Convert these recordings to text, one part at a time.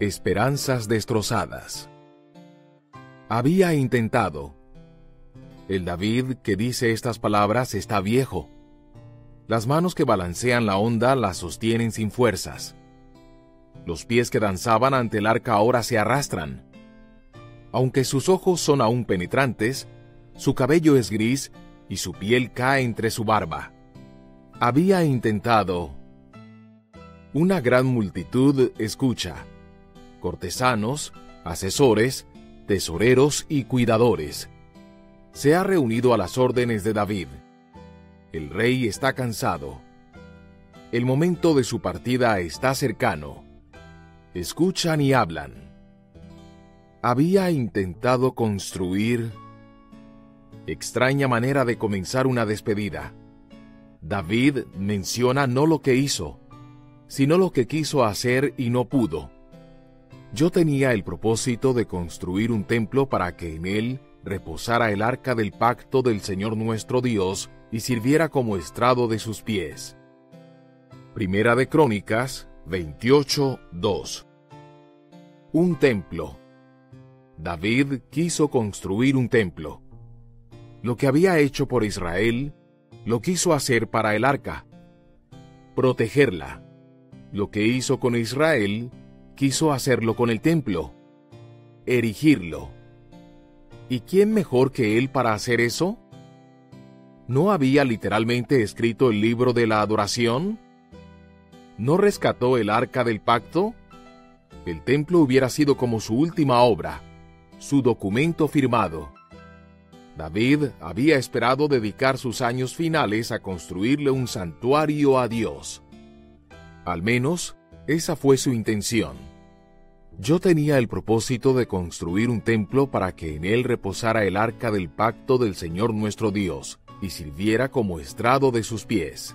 Esperanzas destrozadas. Había intentado. El David que dice estas palabras está viejo. Las manos que balancean la onda la sostienen sin fuerzas. Los pies que danzaban ante el arca ahora se arrastran. Aunque sus ojos son aún penetrantes, su cabello es gris y su piel cae entre su barba. Había intentado. Una gran multitud escucha. Cortesanos, asesores, tesoreros y cuidadores. Se ha reunido a las órdenes de David. El rey está cansado. El momento de su partida está cercano. Escuchan y hablan. Había intentado construir. Extraña manera de comenzar una despedida. David menciona no lo que hizo, sino lo que quiso hacer y no pudo. Yo tenía el propósito de construir un templo para que en él reposara el arca del pacto del Señor nuestro Dios y sirviera como estrado de sus pies. Primera de Crónicas 28:2. Un templo. David quiso construir un templo. Lo que había hecho por Israel, lo quiso hacer para el arca. Protegerla. Lo que hizo con Israel, quiso hacerlo con el templo. Erigirlo. ¿Y quién mejor que él para hacer eso? ¿No había literalmente escrito el libro de la adoración? ¿No rescató el arca del pacto? El templo hubiera sido como su última obra, su documento firmado. David había esperado dedicar sus años finales a construirle un santuario a Dios. Al menos, esa fue su intención. Yo tenía el propósito de construir un templo para que en él reposara el arca del pacto del Señor nuestro Dios y sirviera como estrado de sus pies.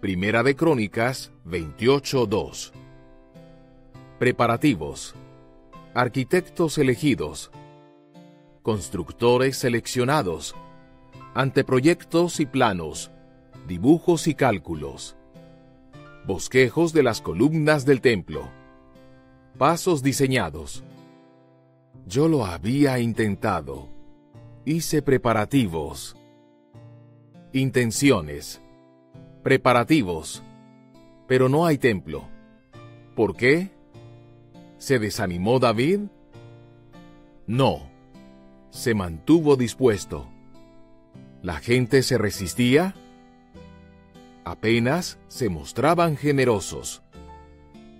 Primera de Crónicas 28:2. Preparativos. Arquitectos elegidos. Constructores seleccionados. Anteproyectos y planos. Dibujos y cálculos. Bosquejos de las columnas del templo. Pasos diseñados. Yo lo había intentado. Hice preparativos. Intenciones. Preparativos. Pero no hay templo. ¿Por qué? ¿Se desanimó David? No. Se mantuvo dispuesto. ¿La gente se resistía? Apenas se mostraban generosos.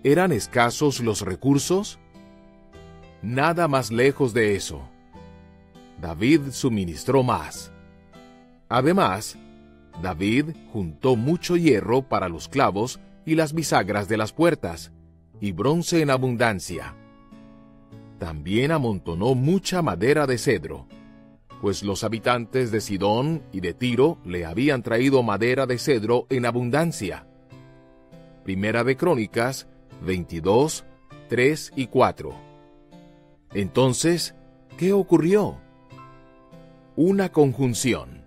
¿Eran escasos los recursos? Nada más lejos de eso. David suministró más. Además, David juntó mucho hierro para los clavos y las bisagras de las puertas, y bronce en abundancia. También amontonó mucha madera de cedro, pues los habitantes de Sidón y de Tiro le habían traído madera de cedro en abundancia. Primera de Crónicas 22:3 y 4. Entonces, ¿qué ocurrió? Una conjunción.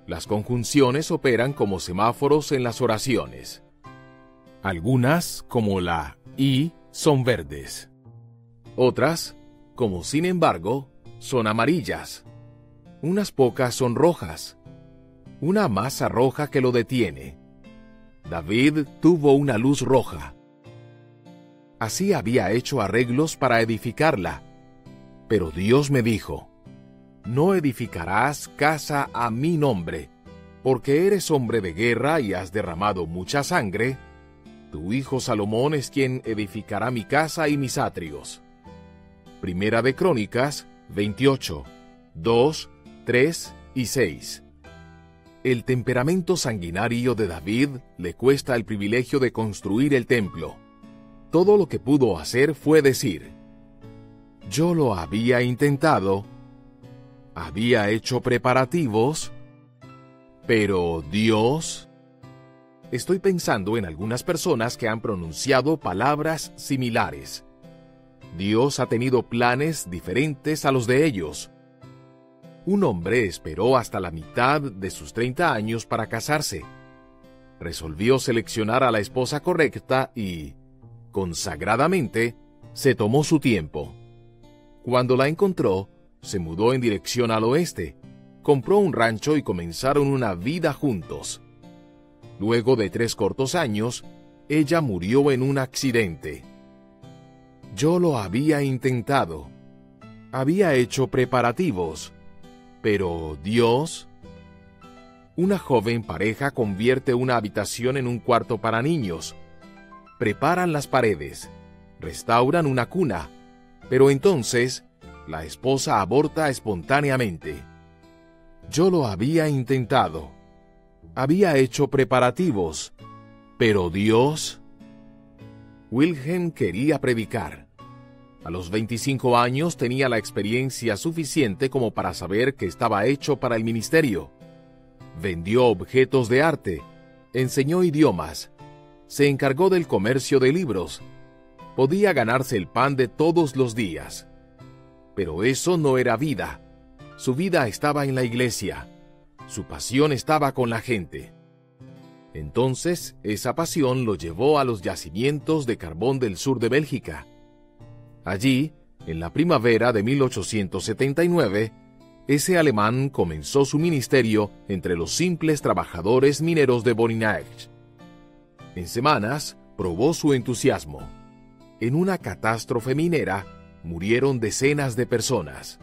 Las conjunciones operan como semáforos en las oraciones. Algunas, como la y, son verdes. Otras, como sin embargo, son amarillas. Unas pocas son rojas. Una masa roja que lo detiene. David tuvo una luz roja. Así había hecho arreglos para edificarla. Pero Dios me dijo: no edificarás casa a mi nombre, porque eres hombre de guerra y has derramado mucha sangre. Tu hijo Salomón es quien edificará mi casa y mis atrios. Primera de Crónicas 28:2, 3 y 6. El temperamento sanguinario de David le cuesta el privilegio de construir el templo. Todo lo que pudo hacer fue decir: yo lo había intentado, había hecho preparativos, pero Dios... Estoy pensando en algunas personas que han pronunciado palabras similares. Dios ha tenido planes diferentes a los de ellos. Un hombre esperó hasta la mitad de sus 30 años para casarse. Resolvió seleccionar a la esposa correcta y, consagradamente, Se tomó su tiempo. Cuando la encontró, se mudó en dirección al oeste, compró un rancho y comenzaron una vida juntos. Luego de 3 cortos años, ella murió en un accidente. Yo lo había intentado. Había hecho preparativos. Pero Dios... Una joven pareja convierte una habitación en un cuarto para niños. Preparan las paredes. Restauran una cuna. Pero entonces, la esposa aborta espontáneamente. Yo lo había intentado. Había hecho preparativos. Pero Dios... Wilhelm quería predicar. A los 25 años tenía la experiencia suficiente como para saber que estaba hecho para el ministerio. Vendió objetos de arte, enseñó idiomas, se encargó del comercio de libros. Podía ganarse el pan de todos los días. Pero eso no era vida. Su vida estaba en la iglesia. Su pasión estaba con la gente. Entonces, esa pasión lo llevó a los yacimientos de carbón del sur de Bélgica. Allí, en la primavera de 1879, ese alemán comenzó su ministerio entre los simples trabajadores mineros de Borinage. En semanas, probó su entusiasmo. En una catástrofe minera, murieron decenas de personas.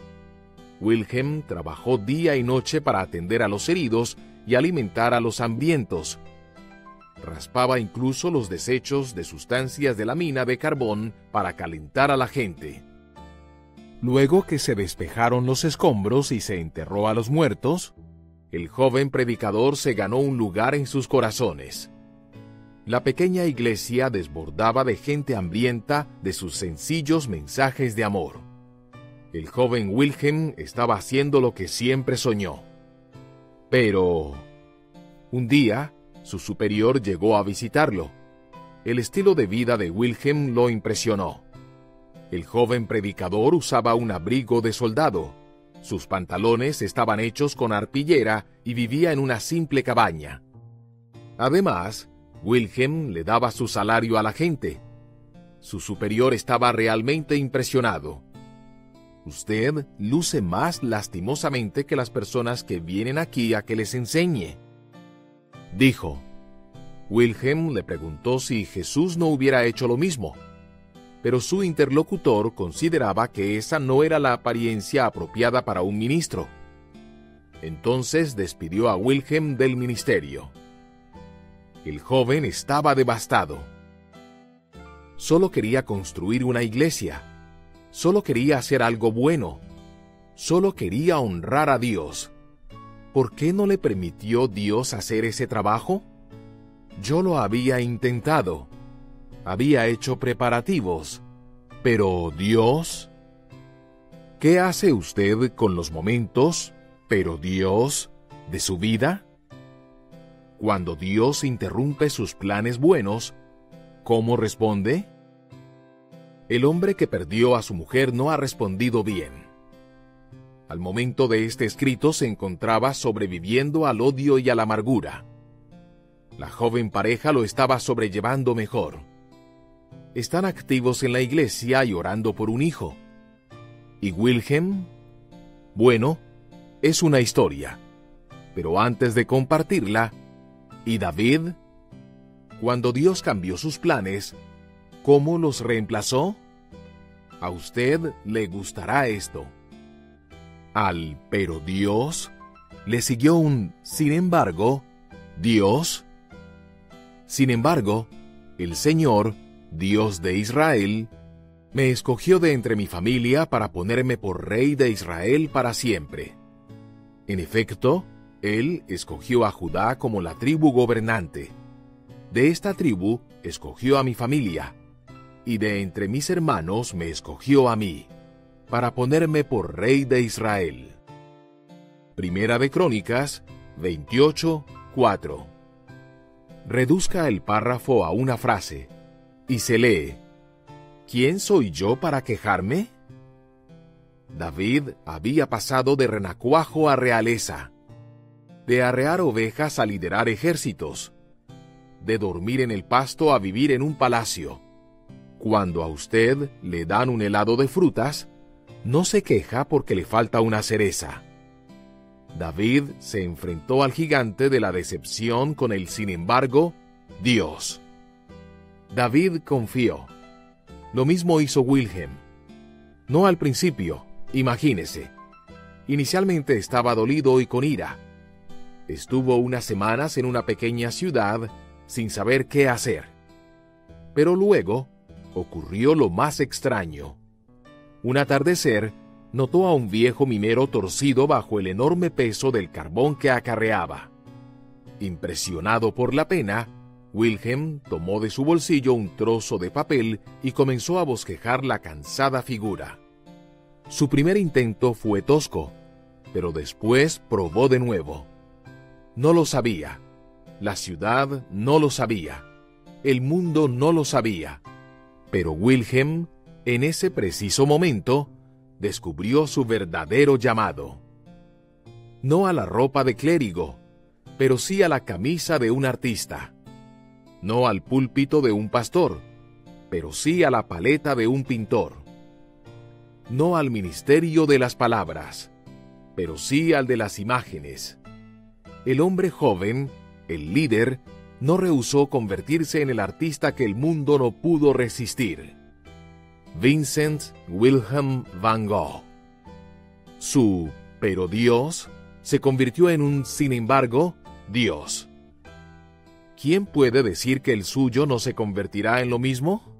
Wilhelm trabajó día y noche para atender a los heridos y alimentar a los hambrientos. Raspaba incluso los desechos de sustancias de la mina de carbón para calentar a la gente. Luego que se despejaron los escombros y se enterró a los muertos, el joven predicador se ganó un lugar en sus corazones. La pequeña iglesia desbordaba de gente hambrienta de sus sencillos mensajes de amor. El joven Wilhelm estaba haciendo lo que siempre soñó. Pero un día, su superior llegó a visitarlo. El estilo de vida de Wilhelm lo impresionó. El joven predicador usaba un abrigo de soldado. Sus pantalones estaban hechos con arpillera y vivía en una simple cabaña. Además, Wilhelm le daba su salario a la gente. Su superior estaba realmente impresionado. Usted luce más lastimosamente que las personas que vienen aquí a que les enseñe, dijo. Wilhelm le preguntó si Jesús no hubiera hecho lo mismo, pero su interlocutor consideraba que esa no era la apariencia apropiada para un ministro. Entonces despidió a Wilhelm del ministerio. El joven estaba devastado. Solo quería construir una iglesia. Solo quería hacer algo bueno. Solo quería honrar a Dios. ¿Por qué no le permitió Dios hacer ese trabajo? Yo lo había intentado. Había hecho preparativos. Pero Dios... ¿Qué hace usted con los momentos, pero Dios, de su vida? Cuando Dios interrumpe sus planes buenos, ¿cómo responde? El hombre que perdió a su mujer no ha respondido bien. Al momento de este escrito se encontraba sobreviviendo al odio y a la amargura. La joven pareja lo estaba sobrellevando mejor. Están activos en la iglesia y orando por un hijo. ¿Y Wilhelm? Bueno, es una historia. Pero antes de compartirla, ¿y David? Cuando Dios cambió sus planes, ¿cómo los reemplazó? A usted le gustará esto. Al pero Dios le siguió un sin embargo, Dios. Sin embargo, el Señor, Dios de Israel, me escogió de entre mi familia para ponerme por rey de Israel para siempre. En efecto, Él escogió a Judá como la tribu gobernante. De esta tribu escogió a mi familia, y de entre mis hermanos me escogió a mí, para ponerme por rey de Israel. Primera de Crónicas 28:4. Reduzca el párrafo a una frase, y se lee: ¿Quién soy yo para quejarme? David había pasado de renacuajo a realeza, de arrear ovejas a liderar ejércitos, de dormir en el pasto a vivir en un palacio. cuando a usted le dan un helado de frutas, no se queja porque le falta una cereza. David se enfrentó al gigante de la decepción con el sin embargo, Dios. David confió. Lo mismo hizo Wilhelm. No al principio, imagínese. Inicialmente estaba dolido y con ira. Estuvo unas semanas en una pequeña ciudad sin saber qué hacer. Pero luego ocurrió lo más extraño. Un atardecer, notó a un viejo minero torcido bajo el enorme peso del carbón que acarreaba. Impresionado por la pena, Wilhelm tomó de su bolsillo un trozo de papel y comenzó a bosquejar la cansada figura. Su primer intento fue tosco, pero después probó de nuevo. No lo sabía. La ciudad no lo sabía. El mundo no lo sabía. Pero Wilhelm, en ese preciso momento, descubrió su verdadero llamado. No a la ropa de clérigo, pero sí a la camisa de un artista. No al púlpito de un pastor, pero sí a la paleta de un pintor. No al ministerio de las palabras, pero sí al de las imágenes. El hombre joven, el líder, no rehusó convertirse en el artista que el mundo no pudo resistir. Vincent Wilhelm van Gogh. Su "pero Dios" se convirtió en un "sin embargo, Dios". ¿Quién puede decir que el suyo no se convertirá en lo mismo?